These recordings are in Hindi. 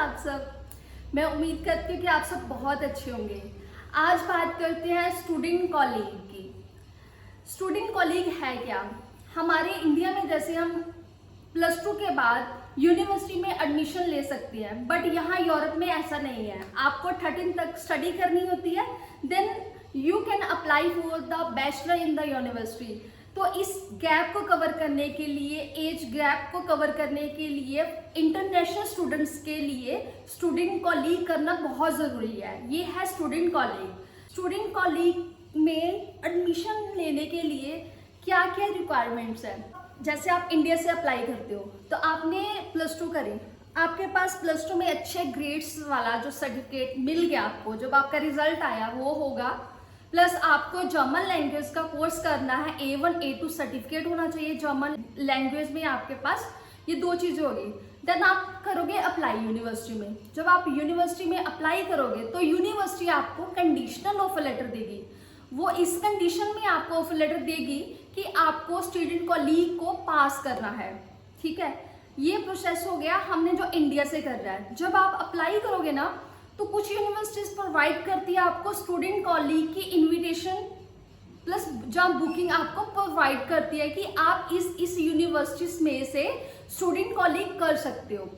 आप सब? मैं उम्मीद करती हूँ कि आप सब बहुत अच्छे होंगे। आज बात करते हैं स्टूडेंट कॉलीग की। स्टूडेंट कॉलीग है क्या? हमारे इंडिया में जैसे हम +2 के बाद यूनिवर्सिटी में एडमिशन ले सकते हैं, बट यहाँ यूरोप में ऐसा नहीं है। आपको 13 तक स्टडी करनी होती है, then you can apply for the bachelor in the university. तो इस गैप को कवर करने के लिए, एज गैप को कवर करने के लिए, इंटरनेशनल स्टूडेंट्स के लिए स्टूडेंट कॉलीग करना बहुत ज़रूरी है। ये है स्टूडेंट कॉलीग। स्टूडेंट कॉलीग में एडमिशन लेने के लिए क्या क्या रिक्वायरमेंट्स हैं? जैसे आप इंडिया से अप्लाई करते हो तो आपने +2 करी, आपके पास +2 में अच्छे ग्रेड्स वाला जो सर्टिफिकेट मिल गया आपको, जब आपका रिजल्ट आया वो होगा, प्लस आपको जर्मन लैंग्वेज का कोर्स करना है। A1 A2 सर्टिफिकेट होना चाहिए जर्मन लैंग्वेज में आपके पास। ये 2 चीज़ें होगी। देन आप करोगे अप्लाई यूनिवर्सिटी में। जब आप यूनिवर्सिटी में अप्लाई करोगे तो यूनिवर्सिटी आपको कंडीशनल ऑफर लेटर देगी। वो इस कंडीशन में आपको ऑफर लेटर देगी कि आपको स्टूडेंट कॉलीग को पास करना है। ठीक है, ये प्रोसेस हो गया हमने जो इंडिया से कर रहा है। जब आप अप्लाई करोगे ना तो कुछ यूनिवर्सिटीज प्रोवाइड करती है आपको स्टूडेंट कॉलीग की इनविटेशन प्लस जॉब बुकिंग आपको प्रोवाइड करती है कि आप इस यूनिवर्सिटीज में से स्टूडेंट कॉलीग कर सकते हो।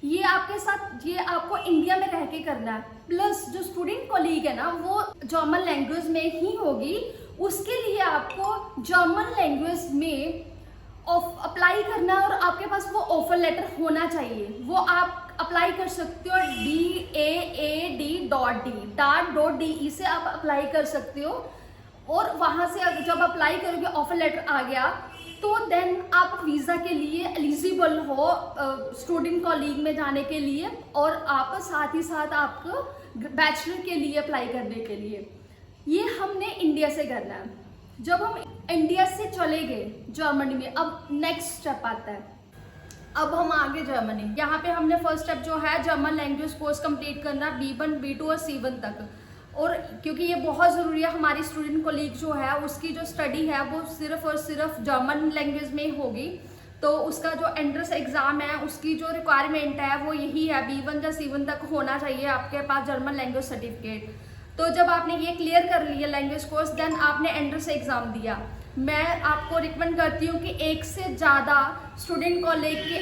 ये आपके साथ, ये आपको इंडिया में रह के करना है। प्लस जो स्टूडेंट कॉलीग है ना वो जर्मन लैंग्वेज में ही होगी। उसके लिए आपको जर्मन लैंग्वेज में अप्लाई करना है और आपके पास वो ऑफर लेटर होना चाहिए। वो आप अप्लाई कर सकते हो DAAD.D से आप अप्लाई कर सकते हो। और वहाँ से जब अप्लाई करोगे, ऑफर लेटर आ गया तो देन आप वीज़ा के लिए एलिजिबल हो स्टूडेंट कॉलीग में जाने के लिए, और आप साथ ही साथ आपको बैचलर के लिए अप्लाई करने के लिए। ये हमने इंडिया से करना है। जब हम इंडिया से चले गए जर्मनी में, अब नेक्स्ट स्टेप आता है। अब हम आगे जर्मनी, यहाँ पे हमने फर्स्ट स्टेप जो है जर्मन लैंग्वेज कोर्स कंप्लीट करना B1 B2 और C1 तक। और क्योंकि ये बहुत ज़रूरी है, हमारी स्टूडेंट कॉलीग जो है उसकी जो स्टडी है वो सिर्फ और सिर्फ जर्मन लैंग्वेज में होगी। तो उसका जो एंट्रेंस एग्ज़ाम है उसकी जो रिक्वायरमेंट है वो यही है, B1 या C1 तक होना चाहिए आपके पास जर्मन लैंग्वेज सर्टिफिकेट। तो जब आपने ये क्लियर कर लिया लैंग्वेज कोर्स, देन आपने एंट्रेंस एग्ज़ाम दिया। मैं आपको रिकमेंड करती हूँ कि एक से ज़्यादा स्टूडेंट कॉलेज के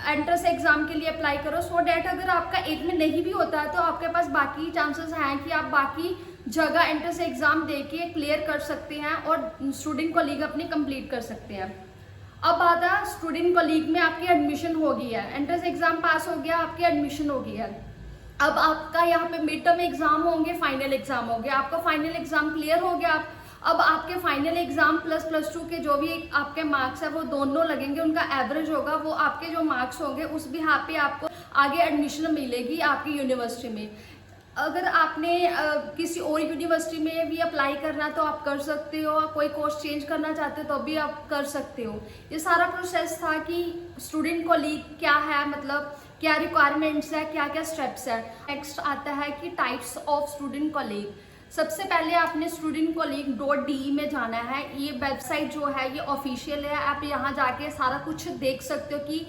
एंट्रेंस एग्ज़ाम के लिए अप्लाई करो, सो डैट अगर आपका एक में नहीं भी होता है तो आपके पास बाकी चांसेस हैं कि आप बाकी जगह एंट्रेंस एग्ज़ाम दे के क्लियर कर सकते हैं और स्टूडेंट कॉलीग अपनी कंप्लीट कर सकते हैं। अब बात है स्टूडेंट कॉलीग में आपकी एडमिशन हो गई है, एंट्रेंस एग्ज़ाम पास हो गया, आपकी एडमिशन हो गई है। अब आपका यहाँ पे मिड टर्म एग्ज़ाम होंगे, फाइनल एग्ज़ाम हो गया। आपका फाइनल एग्ज़ाम क्लियर हो गया। अब आपके फाइनल एग्ज़ाम प्लस +2 के जो भी आपके मार्क्स है वो दोनों लगेंगे, उनका एवरेज होगा, वो आपके जो मार्क्स होंगे उस बिहाफ पे आपको आगे एडमिशन मिलेगी आपकी यूनिवर्सिटी में। अगर आपने किसी और यूनिवर्सिटी में भी अप्लाई करना तो आप कर सकते हो, कोई कोर्स चेंज करना चाहते हो तो भी आप कर सकते हो। ये सारा प्रोसेस था कि स्टूडेंट कॉलीग क्या है, मतलब क्या रिक्वायरमेंट्स है, क्या क्या स्टेप्स है। नेक्स्ट आता है कि टाइप्स ऑफ स्टूडेंट कॉलीग। सबसे पहले आपने studentcolleague.de में जाना है। ये वेबसाइट जो है ये ऑफिशियल है, आप यहाँ जाके सारा कुछ देख सकते हो कि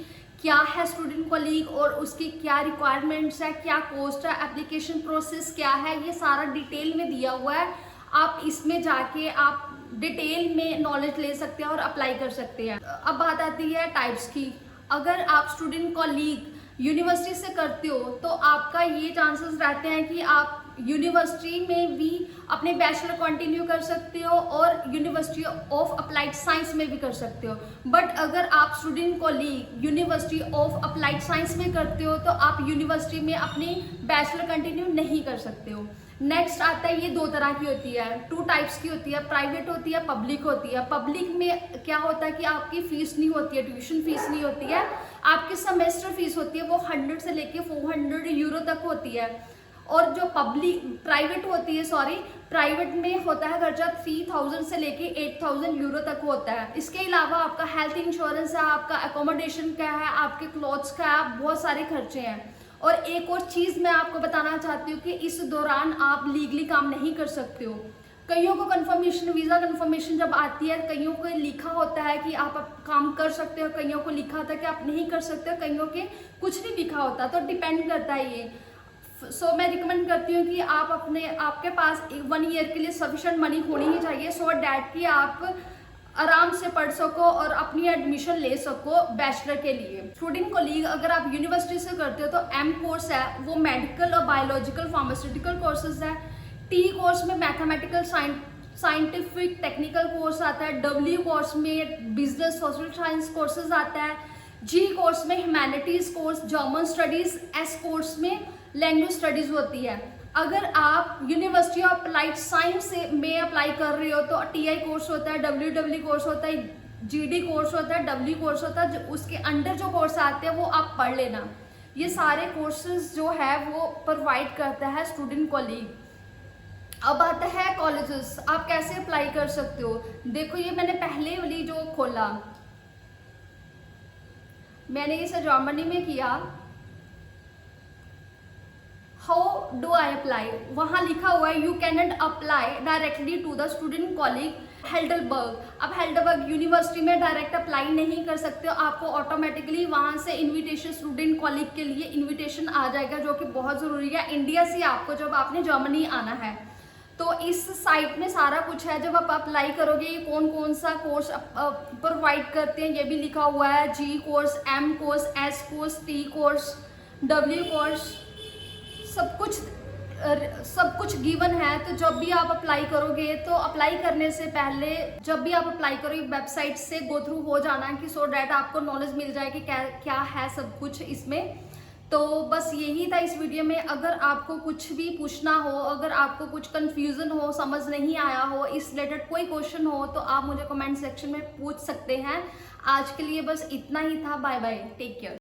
क्या है स्टूडेंट कॉलीग और उसकी क्या रिक्वायरमेंट्स है, क्या कोस्ट है, एप्लीकेशन प्रोसेस क्या है, ये सारा डिटेल में दिया हुआ है। आप इसमें जाके आप डिटेल में नॉलेज ले सकते हैं और अप्लाई कर सकते हैं। अब बात आती है टाइप्स की। अगर आप स्टूडेंट कॉलीग यूनिवर्सिटी से करते हो तो आपका ये चांसेस रहते हैं कि आप यूनिवर्सिटी में भी अपने बैचलर कंटिन्यू कर सकते हो और यूनिवर्सिटी ऑफ अप्लाइड साइंस में भी कर सकते हो। बट अगर आप student colleague university of applied science में करते हो तो आप यूनिवर्सिटी में अपनी बैचलर कंटिन्यू नहीं कर सकते हो। नेक्स्ट आता है, ये 2 तरह की होती है, 2 टाइप्स की होती है, प्राइवेट होती है, पब्लिक होती है। पब्लिक में क्या होता है कि आपकी फीस नहीं होती है, ट्यूशन फीस नहीं होती है, आपकी सेमेस्टर फीस होती है वो 100 से लेके 400 यूरो तक होती है। और जो प्राइवेट होती है, प्राइवेट में होता है खर्चा 3000 से लेके 8000 यूरो तक होता है। इसके अलावा आपका हेल्थ इंश्योरेंस है, आपका अकोमोडेशन का है, आपके क्लॉथ्स का है, बहुत सारे खर्चे हैं। और एक और चीज़ मैं आपको बताना चाहती हूँ कि इस दौरान आप लीगली काम नहीं कर सकते हो। कईयों को कंफर्मेशन, वीज़ा कंफर्मेशन जब आती है, कईयों को लिखा होता है कि आप काम कर सकते हो, कईयों को लिखा होता है कि आप नहीं कर सकते हो, कईयों के कुछ नहीं लिखा होता, तो डिपेंड करता है ये। सो मैं रिकमेंड करती हूँ कि आप आपके पास 1 ईयर के लिए सफिशेंट मनी होनी ही चाहिए, सो डैट कि आप आराम से पढ़ सको और अपनी एडमिशन ले सको बैचलर के लिए। स्टूडेंट कोलीग, अगर आप यूनिवर्सिटी से करते हो तो एम कोर्स है, वो मेडिकल और बायोलॉजिकल फार्मास्यूटिकल कोर्सेज है। टी कोर्स में मैथमेटिकल साइंटिफिक टेक्निकल कोर्स आता है। डब्ल्यू कोर्स में बिजनेस सोशल साइंस कोर्सेज आता है। जी कोर्स में humanities course, German studies. S course में लैंग्वेज स्टडीज होती है। अगर आप यूनिवर्सिटी ऑफ अप्लाइड साइंस से में अप्लाई कर रहे हो तो टीआई कोर्स होता है, डब्ल्यू कोर्स होता है, जीडी कोर्स होता है, डब्ल्यू कोर्स होता है। उसके अंडर जो कोर्स आते हैं वो आप पढ़ लेना। ये सारे कोर्सेज जो है वो प्रोवाइड करता है स्टूडेंट कॉलीग। अब आता है कॉलेजेस, आप कैसे अप्लाई कर सकते हो। देखो, ये मैंने पहले वाली जो खोला, मैंने इसे जर्मनी में किया। हाउ डू आई अप्लाई, वहाँ लिखा हुआ है you can not apply directly to the student college Heidelberg. अब हेल्डलबर्ग यूनिवर्सिटी में डायरेक्ट अप्लाई नहीं कर सकते हो, आपको ऑटोमेटिकली वहाँ से इनविटेशन, स्टूडेंट कॉलेज के लिए इनविटेशन आ जाएगा, जो कि बहुत ज़रूरी है इंडिया से आपको, जब आपने जर्मनी आना है। तो इस साइट में सारा कुछ है। जब आप अप्लाई करोगे, ये कौन कौन सा कोर्स प्रोवाइड करते हैं ये भी लिखा हुआ है। G course, M course, S course, T course, W course, सब कुछ गिवन है। तो जब भी आप अप्लाई करोगे, तो अप्लाई करने से पहले जब भी आप अप्लाई करोगे, वेबसाइट से गो थ्रू हो जाना कि सो डैट आपको नॉलेज मिल जाए कि क्या है सब कुछ इसमें। तो बस यही था इस वीडियो में। अगर आपको कुछ भी पूछना हो, अगर आपको कुछ कंफ्यूजन हो, समझ नहीं आया हो, इस रिलेटेड कोई क्वेश्चन हो, तो आप मुझे कमेंट सेक्शन में पूछ सकते हैं। आज के लिए बस इतना ही था। Bye bye, take care.